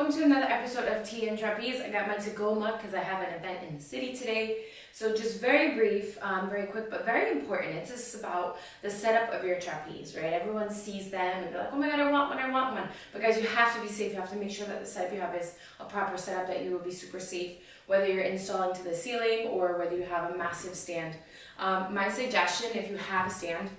welcome to another episode of Tea and Trapeze. I got my to-go mug because I have an event in the city today. So just very brief, very quick, but very important. It's just about the setup of your trapeze, right? Everyone sees them and they're like, oh my God, I want one. But guys, you have to be safe. You have to make sure that the setup you have is a proper setup, that you will be super safe, whether you're installing to the ceiling or whether you have a massive stand. My suggestion, if you have a stand,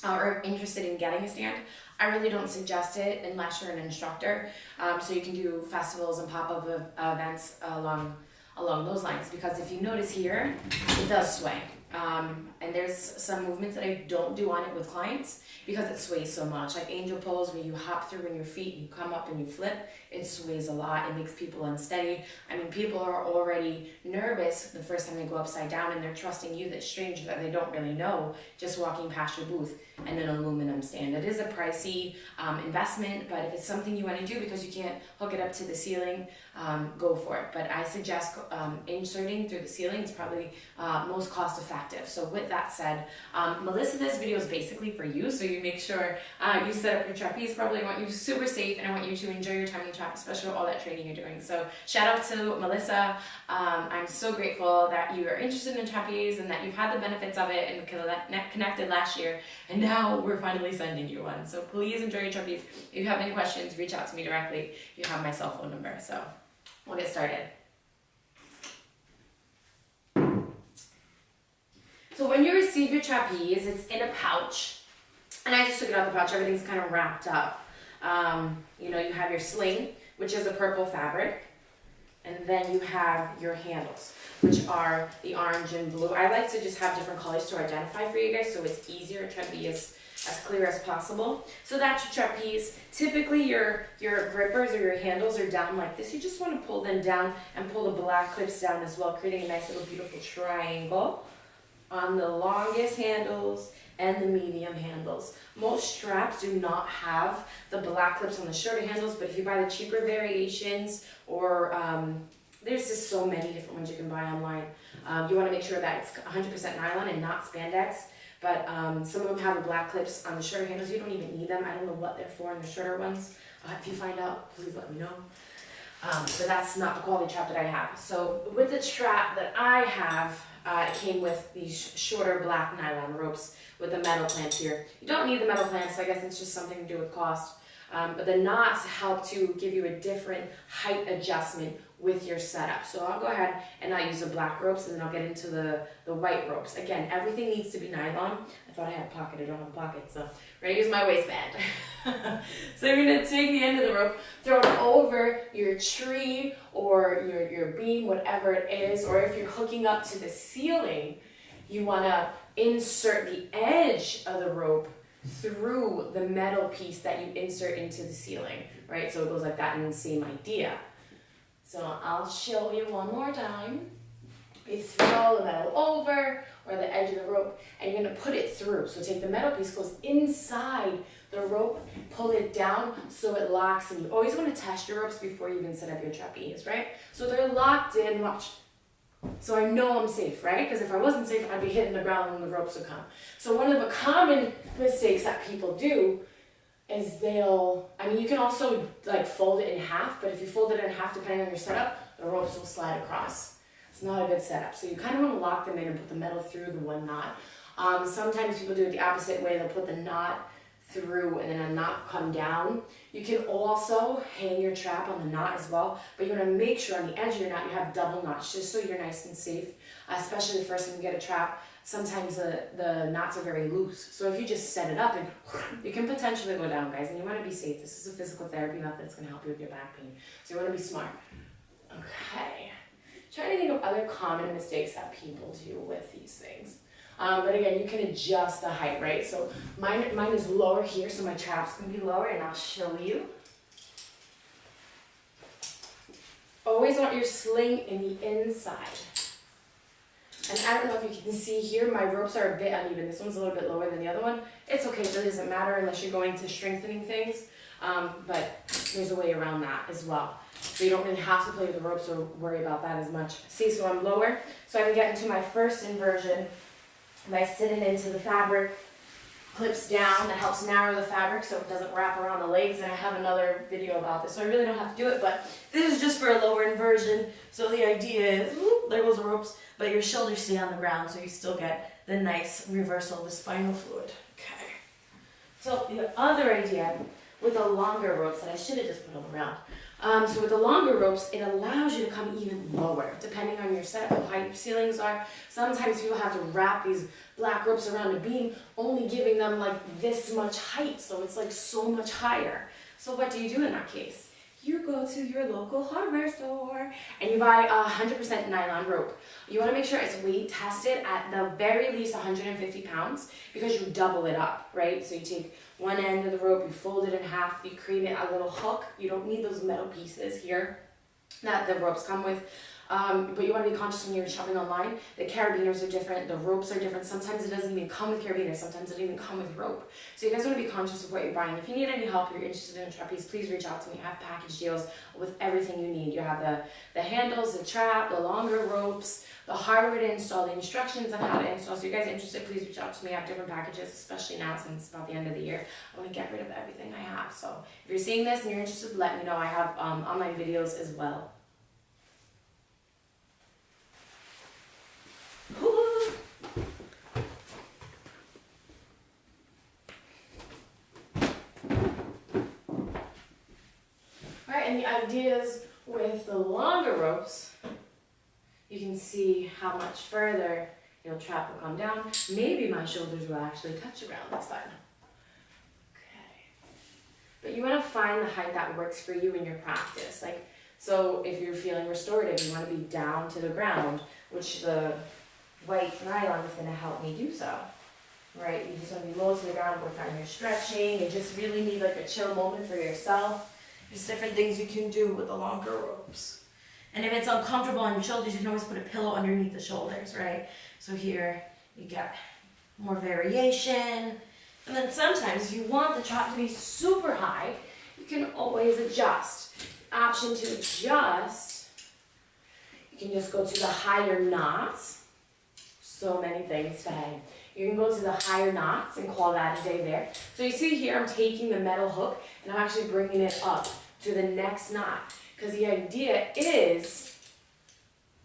or are interested in getting a stand, I really don't suggest it unless you're an instructor. So you can do festivals and pop-up events along those lines, because if you notice here, it does sway. And there's some movements that I don't do on it with clients because it sways so much. Like angel pose, where you hop through on your feet, you come up and you flip, it sways a lot. It makes people unsteady. I mean, people are already nervous the first time they go upside down, and they're trusting you, that stranger that they don't really know, just walking past your booth and an aluminum stand. It is a pricey investment, but if it's something you want to do because you can't hook it up to the ceiling, go for it. But I suggest inserting through the ceiling is probably most cost effective. So with that said, Melissa, this video is basically for you, so you make sure you set up your trapeze properly. I want you super safe, and I want you to enjoy your time on the trap, especially with all that training you're doing. So shout out to Melissa. I'm so grateful that you are interested in trapeze and that you've had the benefits of it and connected last year, and now we're finally sending you one. So please enjoy your trapeze. If you have any questions, reach out to me directly. You have my cell phone number. So we'll get started. So when you receive your trapeze, it's in a pouch, and I just took it out the pouch. Everything's kind of wrapped up. You have your sling, which is a purple fabric, and then you have your handles, which are the orange and blue. I like to just have different colors to identify for you guys, so it's easier. Try to be as clear as possible. So that's your trapeze. Typically your grippers or your handles are down like this. You just want to pull them down and pull the black clips down as well, creating a nice little beautiful triangle on the longest handles and the medium handles. Most straps do not have the black clips on the shorter handles, but if you buy the cheaper variations, or there's just so many different ones you can buy online, you want to make sure that it's 100% nylon and not spandex. But some of them have the black clips on the shorter handles. You don't even need them. I don't know what they're for in the shorter ones. If you find out, please let me know. But that's not the quality trap that I have. So with the trap that I have, it came with these shorter black nylon ropes with the metal clamps here. You don't need the metal clamps. I guess it's just something to do with cost. But the knots help to give you a different height adjustment with your setup. So I'll go ahead and I'll use the black ropes, and then I'll get into the white ropes. Again, everything needs to be nylon. I thought I had a pocket. I don't have a pocket, so we're gonna use my waistband. So you're gonna take the end of the rope, throw it over your tree or your beam, whatever it is, or if you're hooking up to the ceiling, you wanna insert the edge of the rope through the metal piece that you insert into the ceiling, right? So it goes like that, and the same idea. So I'll show you one more time. You throw the metal over, or the edge of the rope, and you're gonna put it through. So take the metal piece, goes inside the rope, pull it down so it locks, and you always wanna test your ropes before you even set up your trapeze, right? So they're locked in, watch. So I know I'm safe, right? Because if I wasn't safe, I'd be hitting the ground when the ropes would come. So one of the common mistakes that people do is you can also like fold it in half, but if you fold it in half, depending on your setup, the ropes will slide across. It's not a good setup. So you kind of want to lock them in and put the metal through the one knot. Sometimes people do it the opposite way. They'll put the knot through and then a knot come down. You can also hang your trap on the knot as well, but you want to make sure on the edge of your knot you have double knots, just so you're nice and safe, especially the first time you get a trap. Sometimes the knots are very loose. So if you just set it up, and you can potentially go down, guys, and you want to be safe. This is a physical therapy method that's going to help you with your back pain. So you want to be smart. Okay. Trying to think of other common mistakes that people do with these things. But again, you can adjust the height, right? So mine is lower here, so my trap's going to be lower, and I'll show you. Always want your sling in the inside. And I don't know if you can see here, my ropes are a bit uneven. This one's a little bit lower than the other one. It's okay, it really doesn't matter unless you're going to strengthening things. But there's a way around that as well. So you don't really have to play with the ropes or worry about that as much. See, so I'm lower, so I can get into my first inversion by sitting into the fabric clips down that helps narrow the fabric so it doesn't wrap around the legs, and I have another video about this, so I really don't have to do it, but this is just for a lower end version. So the idea is, whoop, there goes the ropes, but your shoulders stay on the ground so you still get the nice reversal of the spinal fluid. Okay. So the other idea with the longer ropes, that I should have just put them around. So with the longer ropes, it allows you to come even lower, depending on your setup, how high your ceilings are. Sometimes people have to wrap these black ropes around a beam, only giving them like this much height, so it's like so much higher. So what do you do in that case? You go to your local hardware store and you buy 100% nylon rope. You want to make sure it's weight tested at the very least 150 pounds because you double it up, right? So you take one end of the rope, you fold it in half, you create a little hook. You don't need those metal pieces here that the ropes come with. But you want to be conscious when you're shopping online. The carabiners are different, the ropes are different. Sometimes it doesn't even come with carabiners, sometimes it doesn't even come with rope. So you guys want to be conscious of what you're buying. If you need any help, you're interested in a trapeze, please reach out to me. I have package deals with everything you need. You have the handles, the trap, the longer ropes, the hardware to install, the instructions on how to install. So you guys are interested, please reach out to me. I have different packages, especially now since it's about the end of the year. I want to get rid of everything I have. So if you're seeing this and you're interested, let me know. I have online videos as well. Alright, and the ideas with the longer ropes, you can see how much further your trap will come down. Maybe my shoulders will actually touch the ground this time. Okay. But you want to find the height that works for you in your practice. Like, so if you're feeling restorative, you want to be down to the ground, which the white nylon is going to help me do so. Right? You just want to be low to the ground, work on your stretching. You just really need like a chill moment for yourself. There's different things you can do with the longer ropes. And if it's uncomfortable on your shoulders, you can always put a pillow underneath the shoulders, right? So here you get more variation. And then sometimes if you want the trap to be super high, you can always adjust. Option to adjust, you can just go to the higher knots. So many things to hang. You can go to the higher knots and call that a day there. So you see here I'm taking the metal hook and I'm actually bringing it up to the next knot. Because the idea is,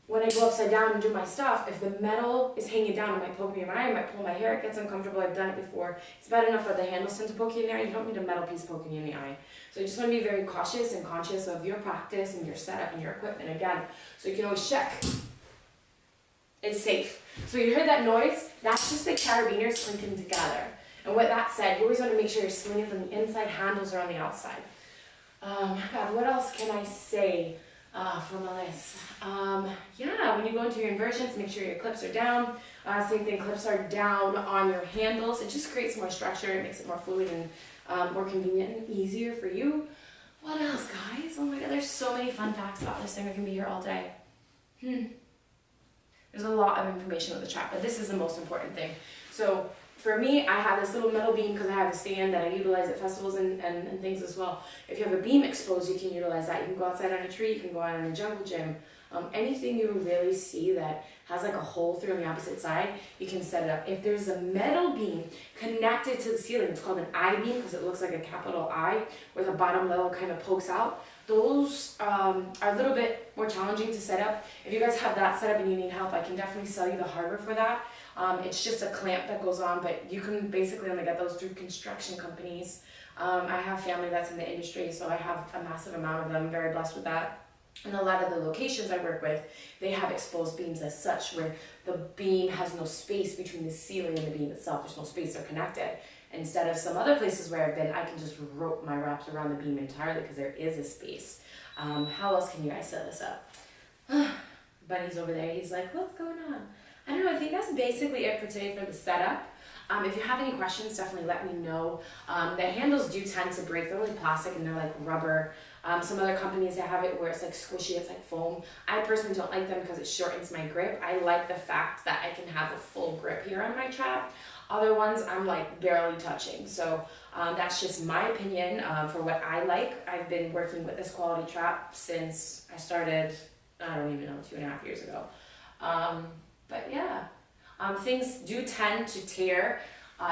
when I go upside down and do my stuff, if the metal is hanging down, it might poke me in my eye, it might pull my hair, it gets uncomfortable, I've done it before. It's bad enough that the handles tend to poke you in the eye, you don't need a metal piece poking you in the eye. So you just want to be very cautious and conscious of your practice and your setup and your equipment again. So you can always check. It's safe. So you heard that noise? That's just the carabiners clinking together. And with that said, you always want to make sure your sling is on the inside, handles are on the outside. God, what else can I say from the list? Yeah, when you go into your inversions, make sure your clips are down. Same thing, clips are down on your handles. It just creates more structure, it makes it more fluid and more convenient and easier for you. What else, guys? Oh my God, there's so many fun facts about this thing. I can be here all day. There's a lot of information with the trap, but this is the most important thing. So for me, I have this little metal beam because I have a stand that I utilize at festivals and things as well. If you have a beam exposed, you can utilize that. You can go outside on a tree, you can go out on a jungle gym. Anything you really see that has like a hole through on the opposite side, you can set it up. If there's a metal beam connected to the ceiling, it's called an I-beam because it looks like a capital I, where the bottom level kind of pokes out. Those are a little bit more challenging to set up. If you guys have that set up and you need help, I can definitely sell you the hardware for that. It's just a clamp that goes on, but you can basically only get those through construction companies. I have family that's in the industry, so I have a massive amount of them. I'm very blessed with that. And a lot of the locations I work with, they have exposed beams as such, where the beam has no space between the ceiling and the beam itself. There's no space, they're connected. Instead of some other places where I've been, I can just rope my wraps around the beam entirely because there is a space. How else can you guys set this up? Bunny's over there, he's like, what's going on? I don't know, I think that's basically it for today for the setup. If you have any questions, definitely let me know. The handles do tend to break. They're really plastic and they're like rubber. Some other companies that have it where it's like squishy, it's like foam. I personally don't like them because it shortens my grip. I like the fact that I can have a full grip here on my trap. Other ones I'm like barely touching. So that's just my opinion for what I like. I've been working with this quality trap since I started, I don't even know, 2.5 years ago. But yeah. Things do tend to tear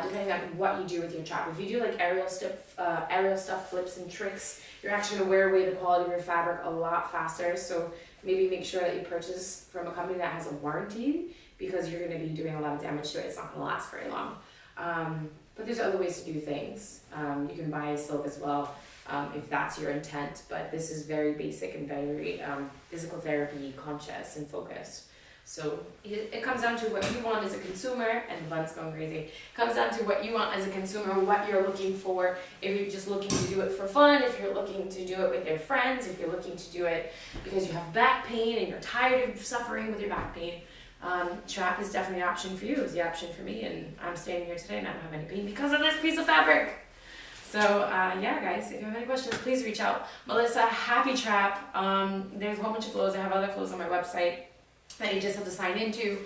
depending on what you do with your trap. If you do like aerial stuff, flips and tricks, you're actually gonna wear away the quality of your fabric a lot faster. So maybe make sure that you purchase from a company that has a warranty, because you're gonna be doing a lot of damage to it. It's not gonna last very long. But there's other ways to do things. You can buy silk as well, if that's your intent, but this is very basic and very physical therapy conscious and focused. So it comes down to what you want as a consumer, and the bun's going crazy. It comes down to what you want as a consumer, what you're looking for. If you're just looking to do it for fun, if you're looking to do it with your friends, if you're looking to do it because you have back pain and you're tired of suffering with your back pain, trap is definitely an option for you. It's the option for me, and I'm standing here today and I don't have any pain because of this piece of fabric. So yeah, guys, if you have any questions, please reach out. Melissa, happy trap. There's a whole bunch of clothes. I have other clothes on my website that you just have to sign into.